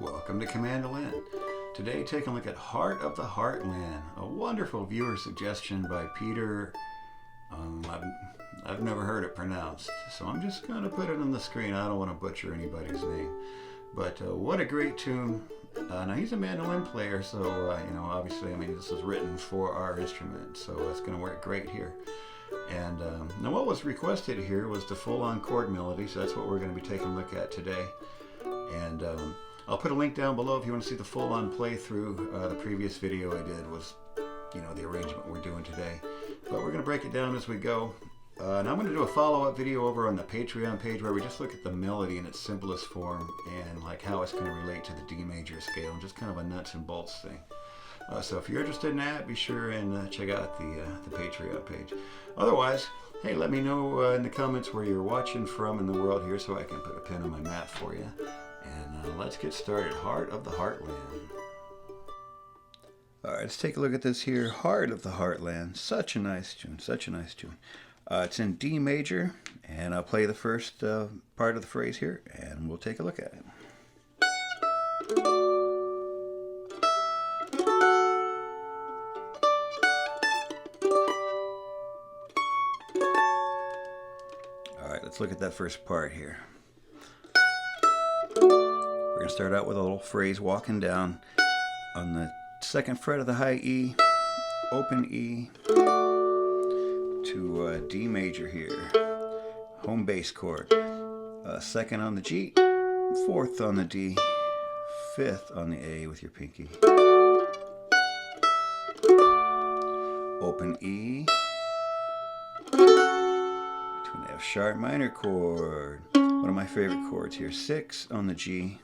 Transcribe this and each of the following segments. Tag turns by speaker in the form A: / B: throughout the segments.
A: Welcome to COMANDOLIN. Today taking a look at Heart of the Heartland, a wonderful viewer suggestion by Peter. I've never heard it pronounced, so I'm just going to put it on the screen. I don't want to butcher anybody's name. But what a great tune. Now he's a mandolin player, so obviously, this is written for our instrument, so it's going to work great here. And now what was requested here was the full-on chord melody, so that's what we're going to be taking a look at today. And I'll put a link down below if you want to see the full-on playthrough. The previous video I did was, the arrangement we're doing today. But we're going to break it down as we go. And I'm going to do a follow-up video over on the Patreon page where we just look at the melody in its simplest form and like how it's going to relate to the D major scale, and just kind of a nuts and bolts thing. So if you're interested in that, be sure and check out the Patreon page. Otherwise, hey, let me know in the comments where you're watching from in the world here so I can put a pin on my map for you. And let's get started. Heart of the Heartland. Alright, let's take a look at this here. Heart of the Heartland. Such a nice tune. Such a nice tune. It's in D major, and I'll play the first part of the phrase here, and we'll take a look at it. Alright, let's look at that first part here. We're going to start out with a little phrase walking down on the second fret of the high E, open E, to D major here, home bass chord, second on the G, fourth on the D, fifth on the A with your pinky, open E, to an F sharp minor chord, one of my favorite chords here, 6 on the G,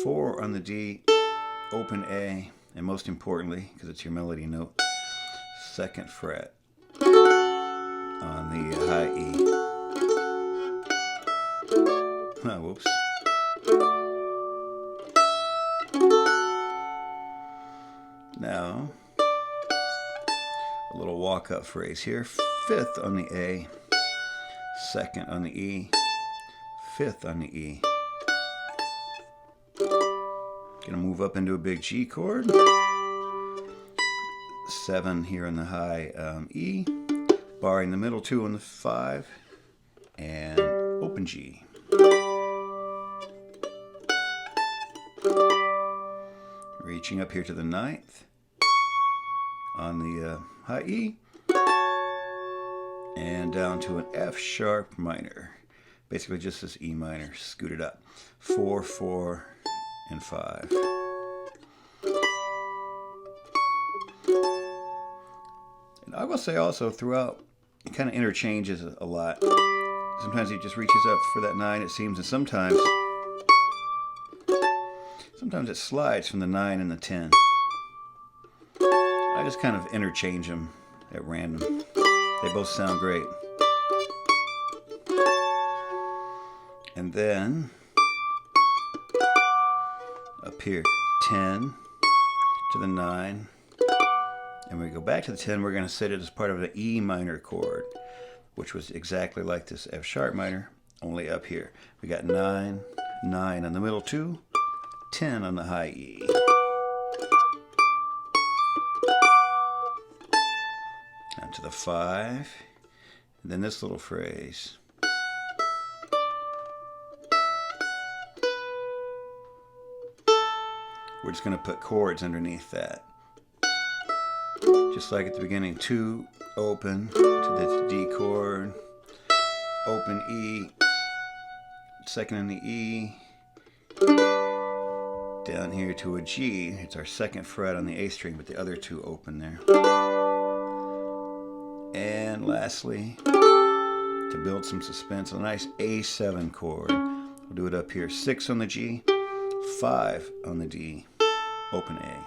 A: 4 on the D, open A, and most importantly, because it's your melody note, second fret on the high E. Whoops. Now, a little walk-up phrase here. 5th on the A, 2nd on the E, 5th on the E. Gonna move up into a big G chord. 7 here on the high E, barring the middle 2 on the 5, and open G. Reaching up here to the 9th on the high E, and down to an F sharp minor. Basically just this E minor, scooted up. 4, 4, and 5. And I will say also throughout, it kind of interchanges a lot. Sometimes it just reaches up for that 9, it seems, and sometimes it slides from the 9 and the 10. I just kind of interchange them at random. They both sound great. And then up here, 10 to the 9. And when we go back to the 10, we're going to set it as part of the E minor chord, which was exactly like this F sharp minor, only up here. We got 9, 9 on the middle 2, 10 on the high E. Down to the 5, and then this little phrase. We're just going to put chords underneath that. Just like at the beginning, 2, open to the D chord, open E, second on the E, down here to a G. It's our second fret on the A string, but the other 2 open there. And lastly, to build some suspense, a nice A7 chord. We'll do it up here, 6 on the G, 5 on the D, open A.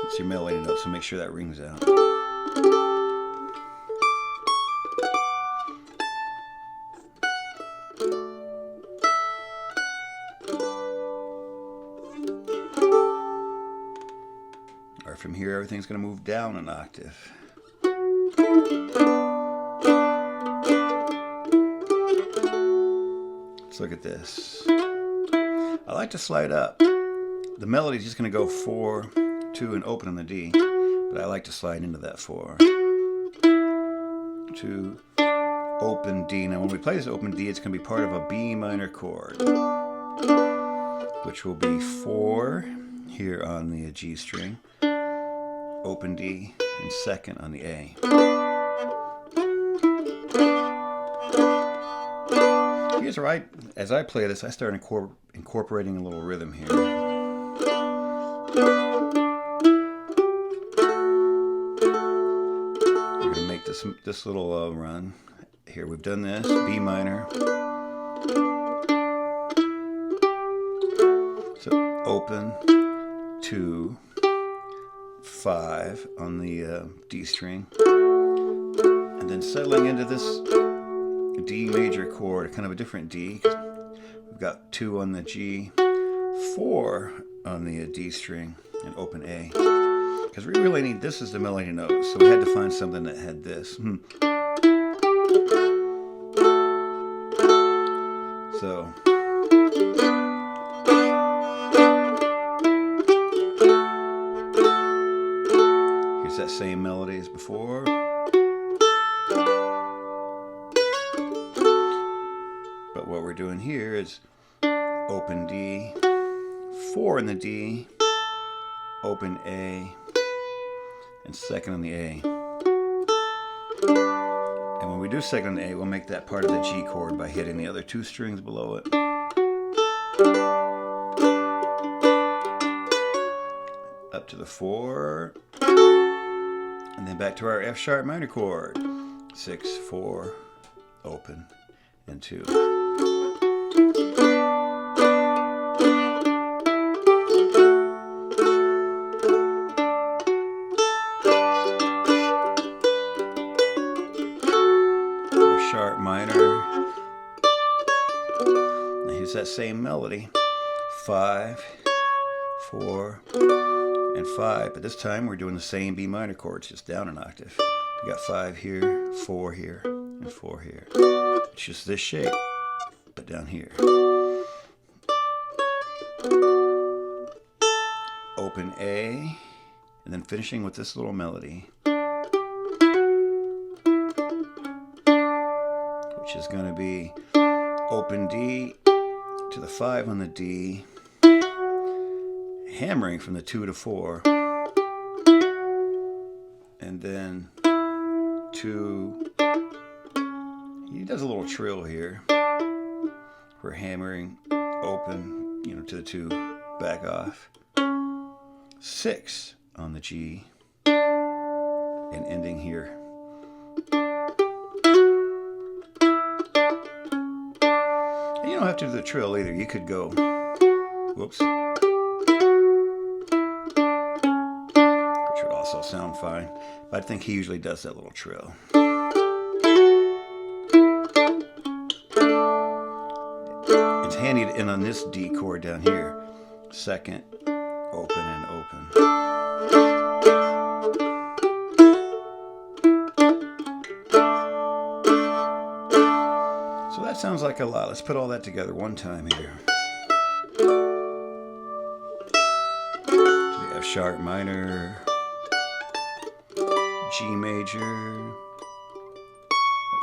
A: It's your melody note, so make sure that rings out. Or from here, everything's going to move down an octave. Let's look at this. I like to slide up. The melody is just going to go 4, 2, and open on the D, but I like to slide into that 4, 2, open D. Now when we play this open D, it's going to be part of a B minor chord, which will be 4 here on the G string, open D, and second on the A. Here's where as I play this, I start incorporating a little rhythm here. We're going to make this little run. Here we've done this, B minor. So open, 2, 5 on the D string. And then settling into this D major chord, kind of a different D. We've got 2 on the G, 4 on the D string, and open A. Because we really need, this is the melody note, so we had to find something that had this. So, here's that same melody as before. But what we're doing here is open D, 4 in the D, open A, and second on the A. And when we do second on the A, we'll make that part of the G chord by hitting the other 2 strings below it. Up to the 4, and then back to our F sharp minor chord. 6, 4, open, and 2. Sharp minor. Now here's that same melody. 5, 4, and 5. But this time we're doing the same B minor chords, just down an octave. We got 5 here, 4 here, and 4 here. It's just this shape, but down here. Open A, and then finishing with this little melody, which is going to be open D to the 5 on the D, hammering from the 2 to 4, and then 2, he does a little trill here. We're hammering open, to the 2, back off, 6 on the G, and ending here. You don't have to do the trill either. You could go, whoops, which would also sound fine. But I think he usually does that little trill. It's handy to end on this D chord down here. Second, open and open. So that sounds like a lot. Let's put all that together one time here. We have sharp minor, G major, up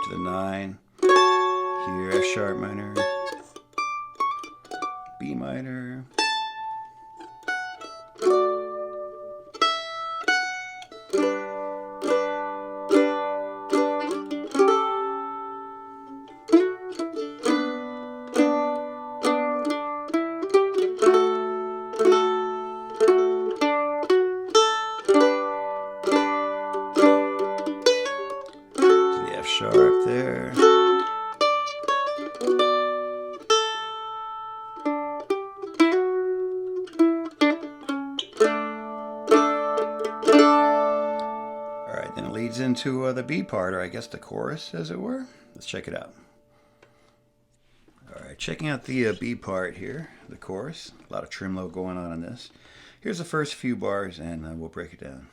A: to the 9, here F sharp minor, B minor, sharp there. Alright, then it leads into the B part, or I guess the chorus, as it were. Let's check it out. Alright, checking out the B part here, the chorus. A lot of tremolo going on in this. Here's the first few bars, and we'll break it down.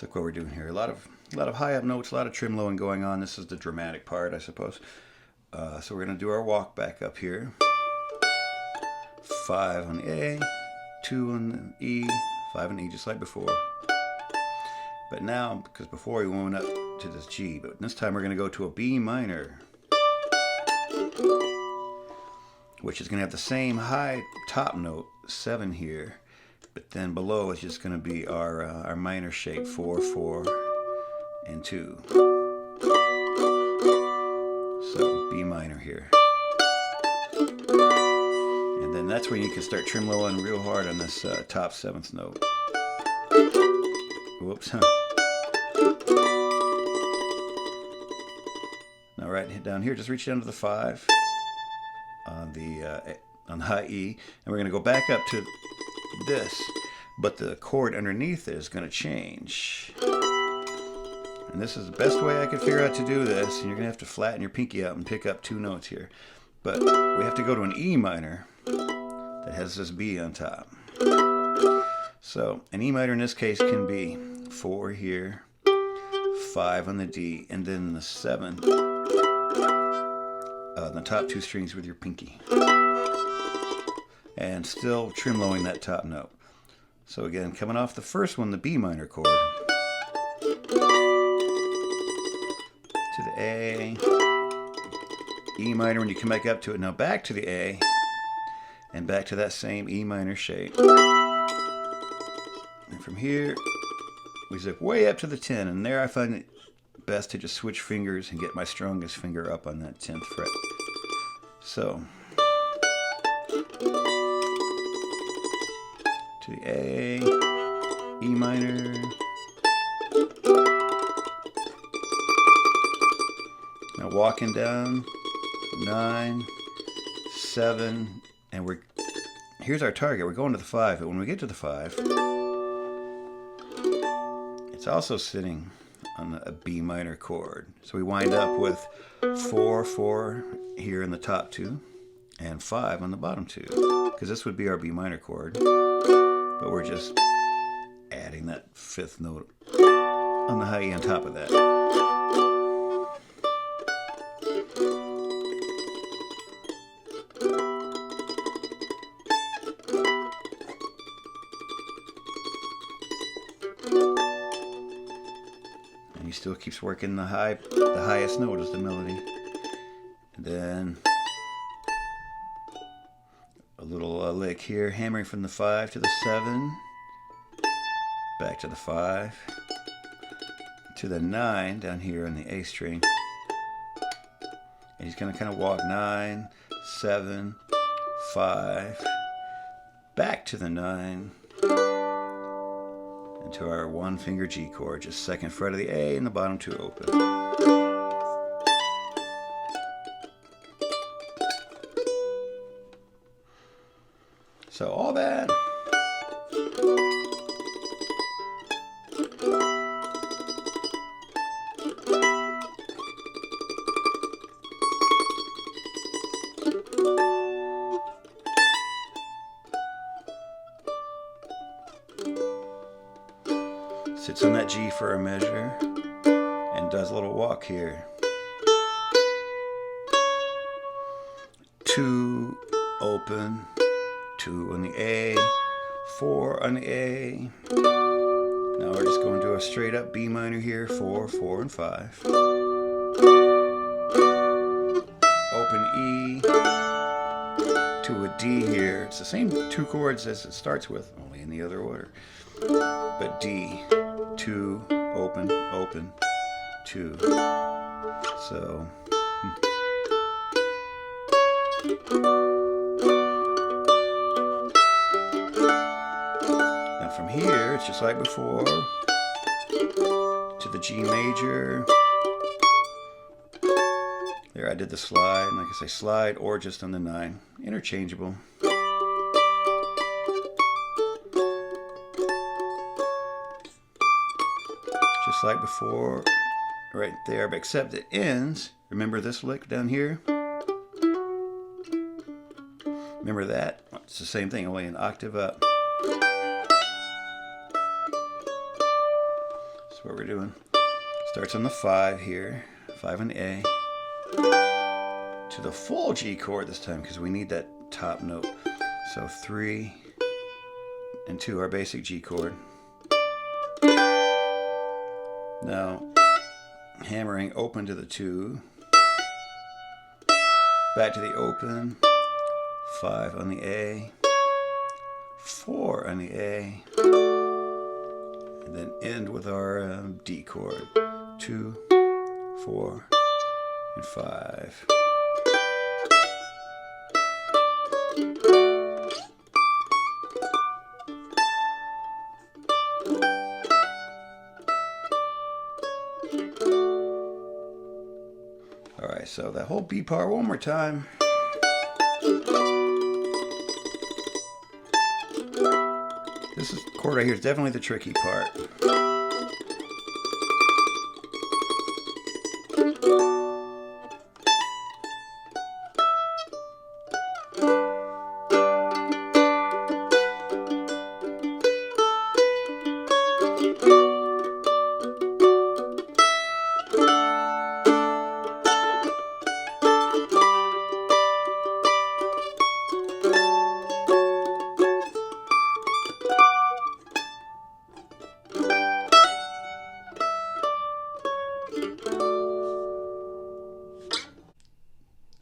A: look what we're doing here. A lot of high up notes, a lot of tremoloing going on. This is the dramatic part, I suppose. So we're going to do our walk back up here. 5 on the A, 2 on the E, 5 on the E, just like before. But now, because before we went up to this G, but this time we're going to go to a B minor, which is going to have the same high top note, 7 here, but then below is just going to be our minor shape, 4, 4, and 2. So B minor here. And then that's when you can start tremoloing real hard on this top 7th note. Whoops. Now right down here, just reach down to the 5 on the high E, and we're going to go back up to this, but the chord underneath it is going to change. And this is the best way I could figure out to do this, and you're going to have to flatten your pinky out and pick up 2 notes here. But we have to go to an E minor that has this B on top. So an E minor in this case can be 4 here, 5 on the D, and then the 7 on the top 2 strings with your pinky. And still tremoloing that top note. So again, coming off the first one, the B minor chord, to the A, E minor when you come back up to it. Now back to the A, and back to that same E minor shape. And from here, we zip way up to the 10, and there I find it best to just switch fingers and get my strongest finger up on that 10th fret. So, to the A, E minor, now walking down, 9, 7, and here's our target. We're going to the 5, but when we get to the 5, it's also sitting on a B minor chord. So we wind up with 4, 4 here in the top 2, and 5 on the bottom 2, because this would be our B minor chord, but we're just adding that 5th note on the high E on top of that. And he still keeps working the highest note is the melody. And then a little lick here, hammering from the 5 to the 7, back to the 5, to the 9 down here on the A string. And he's going to kind of walk 9, 7, 5, back to the 9, and to our 1-finger G chord, just 2nd fret of the A and the bottom 2 open. So all that sits on that G for a measure and does a little walk here. 2 open, 2 on the A, 4 on the A. Now we're just going to a straight up B minor here, 4, 4, and 5. Open E to a D here. It's the same 2 chords as it starts with, only in the other order. But D, 2, open, open, 2. So. From here, it's just like before, to the G major. There I did the slide, and like I say, slide or just on the 9, interchangeable. Just like before, right there, but except it ends, remember this lick down here? Remember that? It's the same thing, only an octave up. That's what we're doing. Starts on the 5 here, 5 on the A, to the full G chord this time because we need that top note. So 3 and 2, our basic G chord. Now hammering open to the 2, back to the open, 5 on the A, 4 on the A, and then end with our D chord, 2, 4, and 5. Alright, so that whole B part one more time. This chord right here is definitely the tricky part.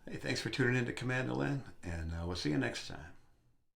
A: Hey, thanks for tuning in to COMANDOLIN, and we'll see you next time.